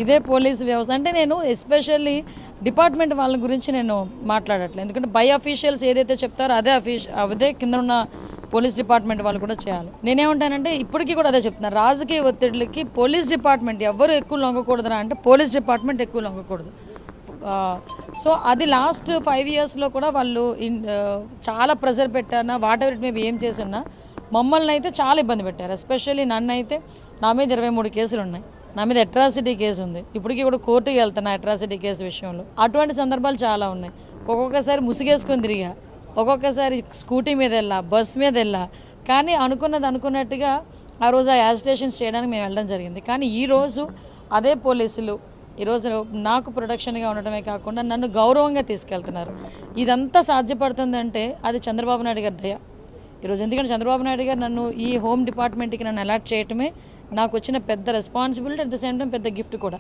ఇదే పోలీసు వ్యవస్థ అంటే నేను ఎస్పెషల్లీ డిపార్ట్మెంట్ వాళ్ళ గురించి నేను మాట్లాడట్లేదు. ఎందుకంటే బై అఫీషియల్స్ ఏదైతే చెప్తారో అదే కింద ఉన్న పోలీస్ డిపార్ట్మెంట్ వాళ్ళు కూడా చేయాలి. నేనేమంటానంటే ఇప్పటికీ కూడా అదే చెప్తున్నారు, రాజకీయ ఒత్తిడికి పోలీస్ డిపార్ట్మెంట్ ఎవరు ఎక్కువ లొంగకూడదురా అంటే పోలీస్ డిపార్ట్మెంట్ ఎక్కువ లొంగకూడదు. సో అది లాస్ట్ 5 yearsలో కూడా వాళ్ళు చాలా ప్రెజర్ పెట్టారన్నా వాట్ ఎవర్ ఇట్ మేబీ ఏం చేసినా మమ్మల్ని అయితే చాలా ఇబ్బంది పెట్టారు. ఎస్పెషల్లీ నన్ను అయితే నా మీద 23 కేసులు ఉన్నాయి, నా మీద అట్రాసిటీ కేసు ఉంది, ఇప్పటికీ కూడా కోర్టుకి వెళ్తున్నా అట్రాసిటీ కేసు విషయంలో. అటువంటి సందర్భాలు చాలా ఉన్నాయి. ఒక్కొక్కసారి ముసుగేసుకొని తిరిగా, ఒక్కొక్కసారి స్కూటీ మీద వెళ్ళా, బస్ మీద వెళ్ళా, కానీ అనుకున్నట్టుగా ఆ రోజు ఆ యాజిటేషన్స్ చేయడానికి మేము వెళ్ళడం జరిగింది. కానీ ఈరోజు అదే పోలీసులు ఈరోజు నాకు ప్రొటెక్షన్గా ఉండటమే కాకుండా నన్ను గౌరవంగా తీసుకెళ్తున్నారు. ఇదంతా సాధ్యపడుతుందంటే అది చంద్రబాబు నాయుడు గారి దయ ఈరోజు. ఎందుకంటే చంద్రబాబు నాయుడు గారు నన్ను ఈ హోమ్ డిపార్ట్మెంట్కి నన్ను అలాట్ చేయటమే నాకు వచ్చిన పెద్ద responsibility, at the same time పెద్ద గిఫ్ట్ కూడా.